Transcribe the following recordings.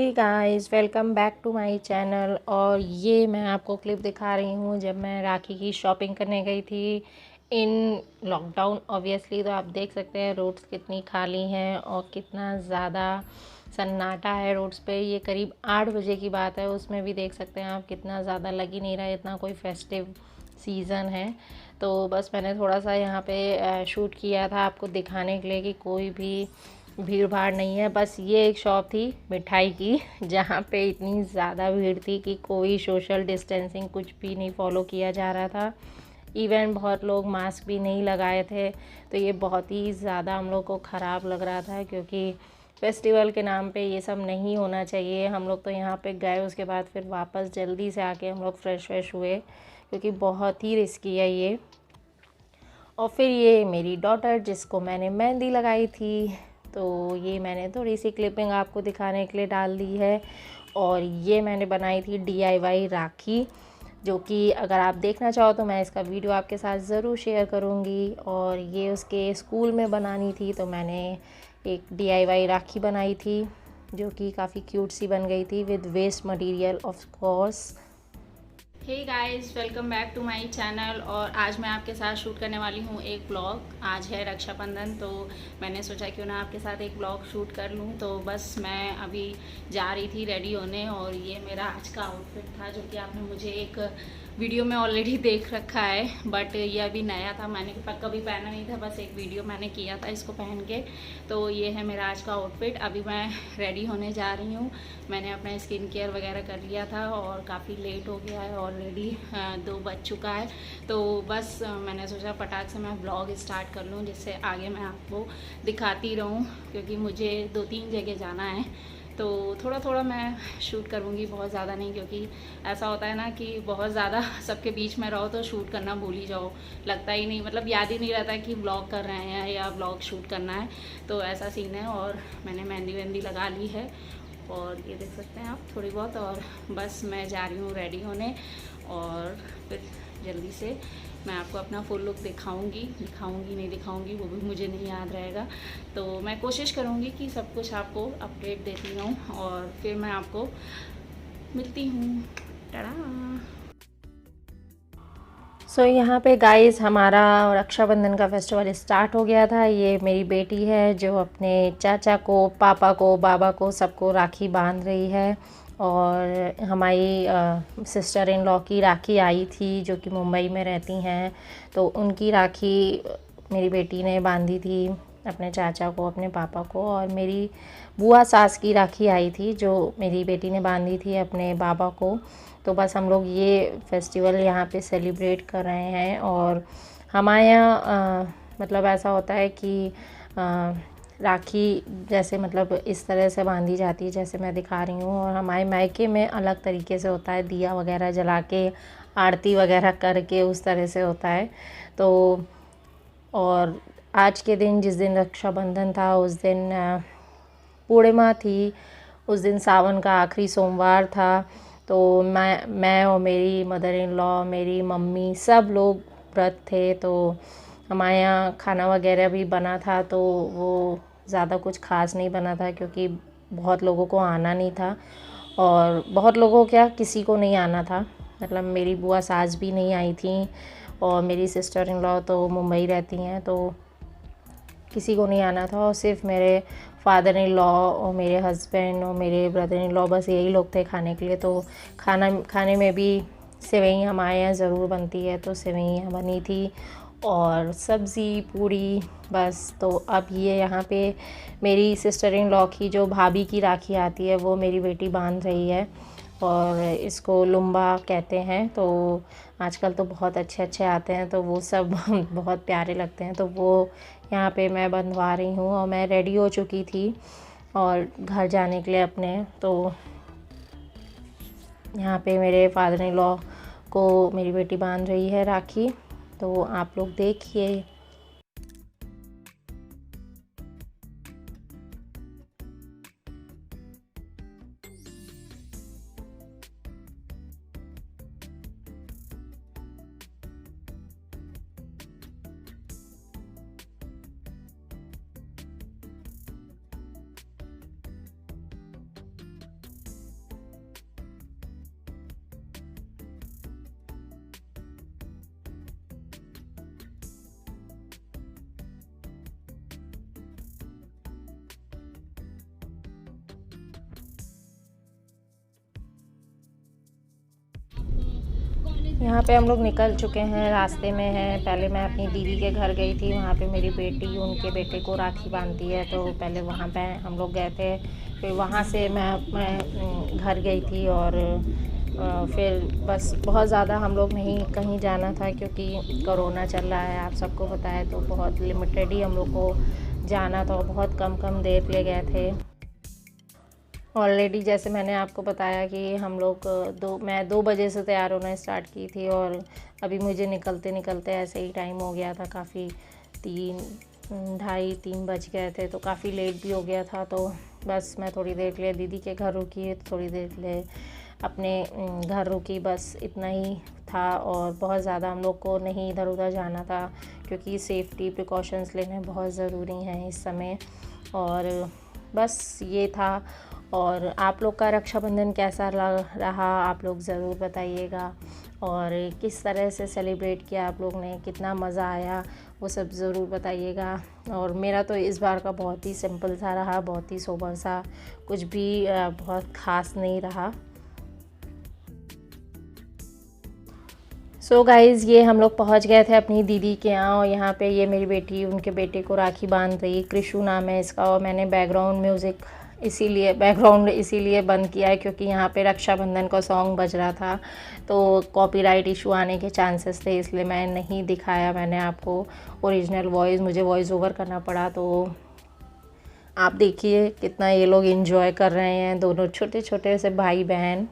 Hey guys, welcome back to my channel. और ये मैं आपको क्लिप दिखा रही हूँ जब मैं राखी की शॉपिंग करने गई थी इन लॉकडाउन। ऑब्वियसली तो आप देख सकते हैं रोड्स कितनी खाली हैं और कितना ज़्यादा सन्नाटा है रोड्स पे। ये करीब 8 बजे की बात है, उसमें भी देख सकते हैं आप कितना ज़्यादा लग ही नहीं रहा है, इतना कोई फेस्टिव सीज़न है। तो बस मैंने थोड़ा सा यहाँ पे शूट किया था आपको दिखाने के लिए कि कोई भी भीड़ भाड़ नहीं है। बस ये एक शॉप थी मिठाई की जहाँ पे इतनी ज़्यादा भीड़ थी कि कोई सोशल डिस्टेंसिंग कुछ भी नहीं फॉलो किया जा रहा था। इवन बहुत लोग मास्क भी नहीं लगाए थे। तो ये बहुत ही ज़्यादा हम लोग को ख़राब लग रहा था, क्योंकि फेस्टिवल के नाम पे ये सब नहीं होना चाहिए। हम लोग तो यहाँ पे गए, उसके बाद फिर वापस जल्दी से आके हम लोग फ्रेश हुए, क्योंकि बहुत ही रिस्की है ये। और फिर ये मेरी डॉटर जिसको मैंने मेहंदी लगाई थी, तो ये मैंने थोड़ी सी क्लिपिंग आपको दिखाने के लिए डाल दी है। और ये मैंने बनाई थी DIY राखी, जो कि अगर आप देखना चाहो तो मैं इसका वीडियो आपके साथ ज़रूर शेयर करूँगी। और ये उसके स्कूल में बनानी थी, तो मैंने एक DIY राखी बनाई थी जो कि काफ़ी क्यूट सी बन गई थी with waste material of course. Hey guys, welcome back to my channel. और आज मैं आपके साथ शूट करने वाली हूँ एक ब्लॉग। आज है रक्षाबंधन, तो मैंने सोचा क्यों ना आपके साथ एक ब्लॉग शूट कर लूँ। तो बस मैं अभी जा रही थी रेडी होने, और ये मेरा आज का आउटफिट था जो कि आपने मुझे एक वीडियो में ऑलरेडी देख रखा है। बट ये अभी नया था, मैंने कभी पहना नहीं था, बस एक वीडियो मैंने किया था इसको पहन के। तो ये है मेरा आज का आउटफिट। अभी मैं रेडी होने जा रही हूँ। मैंने अपना स्किन केयर वगैरह कर लिया था और काफ़ी लेट हो गया है ऑलरेडी, 2 बज चुका है। तो बस मैंने सोचा फटाक से मैं ब्लॉग स्टार्ट कर लूँ, जिससे आगे मैं आपको दिखाती रहूँ, क्योंकि मुझे 2-3 जगह जाना है। तो थोड़ा थोड़ा मैं शूट करूँगी, बहुत ज़्यादा नहीं, क्योंकि ऐसा होता है ना कि बहुत ज़्यादा सबके बीच में रहो तो शूट करना भूल ही जाओ। लगता ही नहीं, मतलब याद ही नहीं रहता कि ब्लॉग कर रहे हैं या ब्लॉग शूट करना है। तो ऐसा सीन है। और मैंने मेहंदी वेहंदी लगा ली है, और ये देख सकते हैं आप थोड़ी बहुत। और बस मैं जा रही हूँ रेडी होने, और फिर जल्दी से मैं आपको अपना फुल लुक दिखाऊंगी नहीं दिखाऊंगी वो भी मुझे नहीं याद रहेगा। तो मैं कोशिश करूँगी कि सब कुछ आपको अपडेट देती रहूँ, और फिर मैं आपको मिलती हूँ। टाटा। सो यहाँ पे गाइस हमारा रक्षाबंधन का फेस्टिवल स्टार्ट हो गया था। ये मेरी बेटी है जो अपने चाचा को, पापा को, बाबा को, सबको राखी बांध रही है। और हमारी सिस्टर इन लॉ की राखी आई थी जो कि मुंबई में रहती हैं, तो उनकी राखी मेरी बेटी ने बांधी थी अपने चाचा को, अपने पापा को। और मेरी बुआ सास की राखी आई थी जो मेरी बेटी ने बांधी थी अपने बाबा को। तो बस हम लोग ये फेस्टिवल यहाँ पे सेलिब्रेट कर रहे हैं। और हमारे यहाँ मतलब ऐसा होता है कि राखी जैसे मतलब इस तरह से बांधी जाती है जैसे मैं दिखा रही हूँ। और हमारे मायके में अलग तरीके से होता है, दिया वगैरह जला के, आरती वगैरह करके उस तरह से होता है। तो और आज के दिन, जिस दिन रक्षाबंधन था, उस दिन पूर्णिमा थी। उस दिन सावन का आखिरी सोमवार था। तो मैं और मेरी मदर इन लॉ, मेरी मम्मी, सब लोग व्रत थे। तो हमारे यहाँ खाना वगैरह भी बना था, तो वो ज़्यादा कुछ ख़ास नहीं बना था क्योंकि बहुत लोगों को आना नहीं था। और बहुत लोगों क्या, किसी को नहीं आना था, मतलब मेरी बुआ सास भी नहीं आई थी, और मेरी सिस्टर इन लॉ तो मुंबई रहती हैं, तो किसी को नहीं आना था। और सिर्फ मेरे फादर इन लॉ और मेरे हस्बैंड और मेरे ब्रदर इन लॉ, बस यही लोग थे खाने के लिए। तो खाने में भी सेवई हमारे यहाँ ज़रूर बनती है, तो सेवइयाँ बनी थी और सब्ज़ी, पूड़ी, बस। तो अब ये यहाँ पे मेरी सिस्टर इन लॉ की जो भाभी की राखी आती है वो मेरी बेटी बांध रही है, और इसको लुम्बा कहते हैं। तो आजकल तो बहुत अच्छे अच्छे आते हैं, तो वो सब बहुत प्यारे लगते हैं। तो वो यहाँ पे मैं बंधवा रही हूँ, और मैं रेडी हो चुकी थी और घर जाने के लिए अपने। तो यहाँ पे मेरे फादर इन लॉ को मेरी बेटी बांध रही है राखी, तो आप लोग देखिए। यहाँ पे हम लोग निकल चुके हैं, रास्ते में हैं। पहले मैं अपनी दीदी के घर गई थी, वहाँ पे मेरी बेटी उनके बेटे को राखी बांधती है, तो पहले वहाँ पे हम लोग गए थे। फिर वहाँ से मैं घर गई थी और फिर बस बहुत ज़्यादा हम लोग नहीं कहीं जाना था, क्योंकि कोरोना चल रहा है, आप सबको पता है। तो बहुत लिमिटेड ही हम लोग को जाना था, बहुत कम देर लिए गए थे। ऑलरेडी जैसे मैंने आपको बताया कि हम लोग मैं 2 बजे से तैयार होना स्टार्ट की थी, और अभी मुझे निकलते निकलते ऐसे ही टाइम हो गया था, काफ़ी 3 ढाई 3 बज गए थे, तो काफ़ी लेट भी हो गया था। तो बस मैं थोड़ी देर के लिए दीदी के घर रुकी, थोड़ी देर के लिए अपने घर रुकी, बस इतना ही था। और बहुत ज़्यादा हम लोग को नहीं इधर उधर जाना था, क्योंकि सेफ्टी प्रिकॉशंस लेने बहुत ज़रूरी हैं इस समय। और बस ये था। और आप लोग का रक्षाबंधन कैसा रहा, आप लोग ज़रूर बताइएगा। और किस तरह से सेलिब्रेट किया आप लोग ने, कितना मज़ा आया, वो सब ज़रूर बताइएगा। और मेरा तो इस बार का बहुत ही सिंपल सा रहा, बहुत ही सोबर सा, कुछ भी बहुत ख़ास नहीं रहा। सो गाइज़, ये हम लोग पहुंच गए थे अपनी दीदी के यहाँ, और यहाँ पे ये मेरी बेटी उनके बेटे को राखी बांध रही, कृषु नाम है इसका। और मैंने बैकग्राउंड इसीलिए बंद किया है, क्योंकि यहाँ पे रक्षाबंधन का सॉन्ग बज रहा था, तो कॉपीराइट इशू आने के चांसेस थे, इसलिए मैं नहीं दिखाया। मैंने आपको ओरिजिनल वॉइस, मुझे वॉइस ओवर करना पड़ा। तो आप देखिए कितना ये लोग एंजॉय कर रहे हैं, दोनों छोटे छोटे से भाई बहन।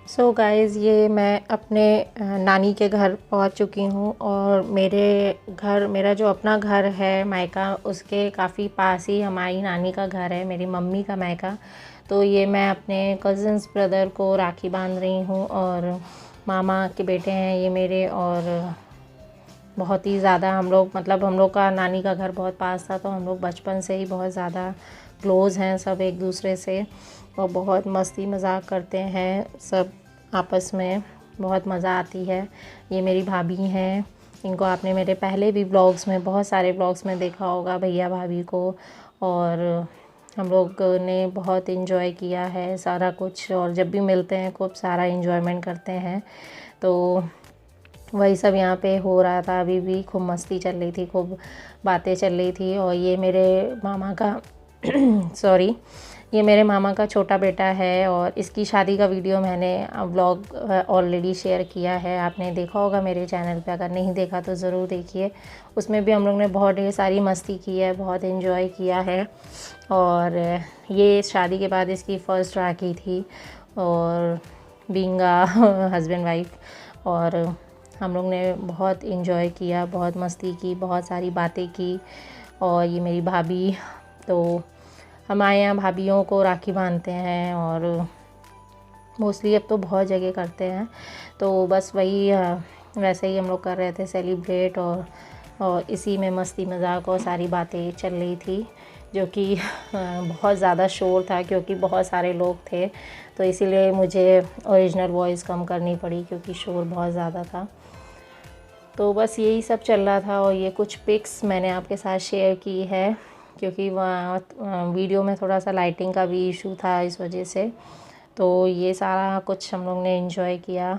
सो गाइज़, ये मैं अपने नानी के घर पहुंच चुकी हूँ, और मेरा जो अपना घर है मायका, उसके काफ़ी पास ही हमारी नानी का घर है, मेरी मम्मी का मायका। तो ये मैं अपने कज़न्स ब्रदर को राखी बांध रही हूँ, और मामा के बेटे हैं ये मेरे। और बहुत ही ज़्यादा हम लोग का नानी का घर बहुत पास था, तो हम लोग बचपन से ही बहुत ज़्यादा क्लोज़ हैं सब एक दूसरे से, और बहुत मस्ती मजाक करते हैं सब आपस में, बहुत मज़ा आती है। ये मेरी भाभी हैं, इनको आपने मेरे पहले भी ब्लॉग्स में, बहुत सारे ब्लॉग्स में देखा होगा, भैया भाभी को। और हम लोग ने बहुत इन्जॉय किया है सारा कुछ, और जब भी मिलते हैं खूब सारा इन्जॉयमेंट करते हैं। तो वही सब यहाँ पे हो रहा था, अभी भी खूब मस्ती चल रही थी, खूब बातें चल रही थी। और ये मेरे मामा का सॉरी, ये मेरे मामा का छोटा बेटा है और इसकी शादी का वीडियो मैंने व्लॉग ऑलरेडी शेयर किया है, आपने देखा होगा मेरे चैनल पे। अगर नहीं देखा तो ज़रूर देखिए। उसमें भी हम लोग ने बहुत ढेर सारी मस्ती की है, बहुत एंजॉय किया है। और ये शादी के बाद इसकी फ़र्स्ट राखी थी और बीइंग हस्बैंड वाइफ, और हम लोग ने बहुत एंजॉय किया, बहुत मस्ती की, बहुत सारी बातें की। और ये मेरी भाभी, तो हमारे यहाँ भाभीयों को राखी बांधते हैं और मोस्टली अब तो बहुत जगह करते हैं। तो बस वही वैसे ही हम लोग कर रहे थे सेलिब्रेट, और इसी में मस्ती मजाक और सारी बातें चल रही थी, जो कि बहुत ज़्यादा शोर था क्योंकि बहुत सारे लोग थे। तो इसीलिए मुझे ओरिजिनल वॉइस कम करनी पड़ी क्योंकि शोर बहुत ज़्यादा था। तो बस यही सब चल रहा था। और ये कुछ पिक्स मैंने आपके साथ शेयर की है क्योंकि वहाँ वीडियो में थोड़ा सा लाइटिंग का भी इशू था, इस वजह से। तो ये सारा कुछ हम लोग ने एंजॉय किया।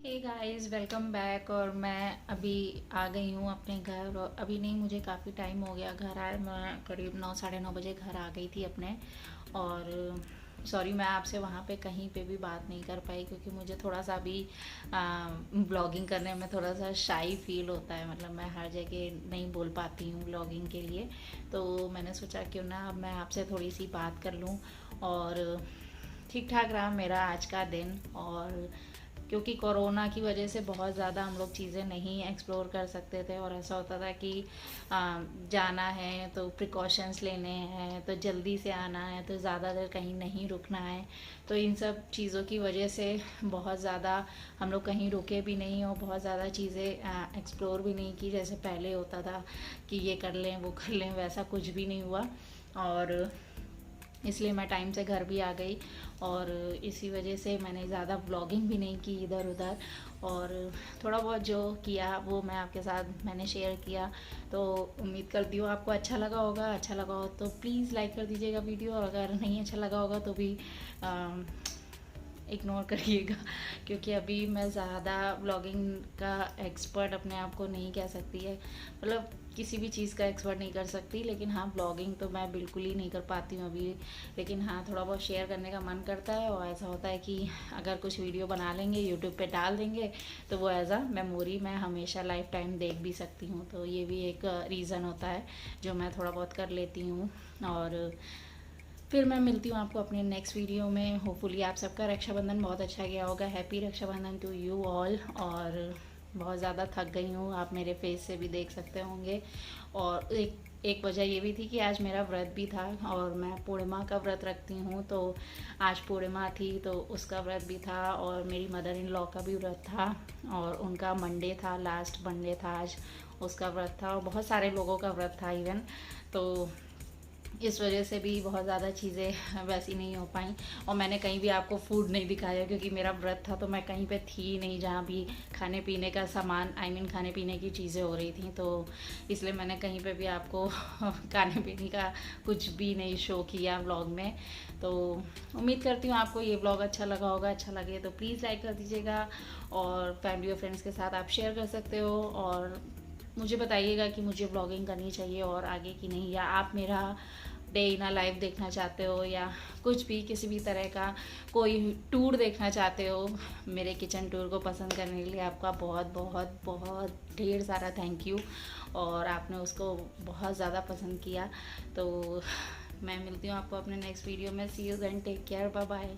Hey guys, welcome back. और मैं अभी आ गई हूँ अपने घर। और अभी नहीं, मुझे काफ़ी टाइम हो गया घर आए। मैं करीब 9 साढ़े 9 बजे घर आ गई थी अपने। और सॉरी, मैं आपसे वहाँ पे कहीं पे भी बात नहीं कर पाई क्योंकि मुझे थोड़ा सा अभी ब्लॉगिंग करने में थोड़ा सा शाई फील होता है। मतलब मैं हर जगह नहीं बोल पाती हूँ ब्लॉगिंग के लिए। तो मैंने सोचा क्यों ना अब मैं आपसे थोड़ी सी बात कर लूँ। और ठीक ठाक रहा मेरा आज का दिन। और क्योंकि कोरोना की वजह से बहुत ज़्यादा हम लोग चीज़ें नहीं एक्सप्लोर कर सकते थे, और ऐसा होता था कि जाना है तो प्रिकॉशंस लेने हैं, तो जल्दी से आना है, तो ज़्यादा देर कहीं नहीं रुकना है। तो इन सब चीज़ों की वजह से बहुत ज़्यादा हम लोग कहीं रुके भी नहीं और बहुत ज़्यादा चीज़ें एक्सप्लोर भी नहीं की। जैसे पहले होता था कि ये कर लें वो कर लें, वैसा कुछ भी नहीं हुआ। और इसलिए मैं टाइम से घर भी आ गई, और इसी वजह से मैंने ज़्यादा व्लॉगिंग भी नहीं की इधर उधर। और थोड़ा बहुत जो किया वो मैं आपके साथ मैंने शेयर किया। तो उम्मीद करती हूँ आपको अच्छा लगा होगा। अच्छा लगा हो तो प्लीज़ लाइक कर दीजिएगा वीडियो, और अगर नहीं अच्छा लगा होगा तो भी इग्नोर करिएगा क्योंकि अभी मैं ज़्यादा ब्लॉगिंग का एक्सपर्ट अपने आप को नहीं कह सकती है। मतलब किसी भी चीज़ का एक्सपर्ट नहीं कर सकती, लेकिन हाँ ब्लॉगिंग तो मैं बिल्कुल ही नहीं कर पाती हूँ अभी। लेकिन हाँ थोड़ा बहुत शेयर करने का मन करता है। और ऐसा होता है कि अगर कुछ वीडियो बना लेंगे यूट्यूब पे डाल देंगे तो वो एज अ मेमोरी मैं हमेशा लाइफ टाइम देख भी सकती हूँ। तो ये भी एक रीज़न होता है जो मैं थोड़ा बहुत कर लेती हूँ। और फिर मैं मिलती हूँ आपको अपने नेक्स्ट वीडियो में। होपफुली आप सबका रक्षाबंधन बहुत अच्छा गया होगा। Happy Rakshabandhan to you all. और बहुत ज़्यादा थक गई हूँ, आप मेरे फेस से भी देख सकते होंगे। और एक वजह ये भी थी कि आज मेरा व्रत भी था, और मैं पूर्णिमा का व्रत रखती हूँ। तो आज पूर्णिमा थी तो उसका व्रत भी था, और मेरी मदर इन लॉ का भी व्रत था, और उनका मंडे था, लास्ट मंडे था आज, उसका व्रत था। और बहुत सारे लोगों का व्रत था इवन। तो इस वजह से भी बहुत ज़्यादा चीज़ें वैसी नहीं हो पाई। और मैंने कहीं भी आपको फूड नहीं दिखाया क्योंकि मेरा व्रत था, तो मैं कहीं पे थी नहीं जहाँ भी खाने पीने का सामान, खाने पीने की चीज़ें हो रही थी। तो इसलिए मैंने कहीं पे भी आपको खाने पीने का कुछ भी नहीं शो किया व्लॉग में। तो उम्मीद करती हूँ आपको ये व्लॉग अच्छा लगा होगा। अच्छा लगे तो प्लीज़ लाइक कर दीजिएगा, और फैमिली और फ्रेंड्स के साथ आप शेयर कर सकते हो। और मुझे बताइएगा कि मुझे ब्लॉगिंग करनी चाहिए और आगे की नहीं, या आप मेरा डे इन अ लाइफ देखना चाहते हो, या कुछ भी किसी भी तरह का कोई टूर देखना चाहते हो। मेरे किचन टूर को पसंद करने के लिए आपका बहुत बहुत बहुत ढेर सारा थैंक यू। और आपने उसको बहुत ज़्यादा पसंद किया। तो मैं मिलती हूँ आपको अपने नेक्स्ट वीडियो में। See you then, take care, bye bye.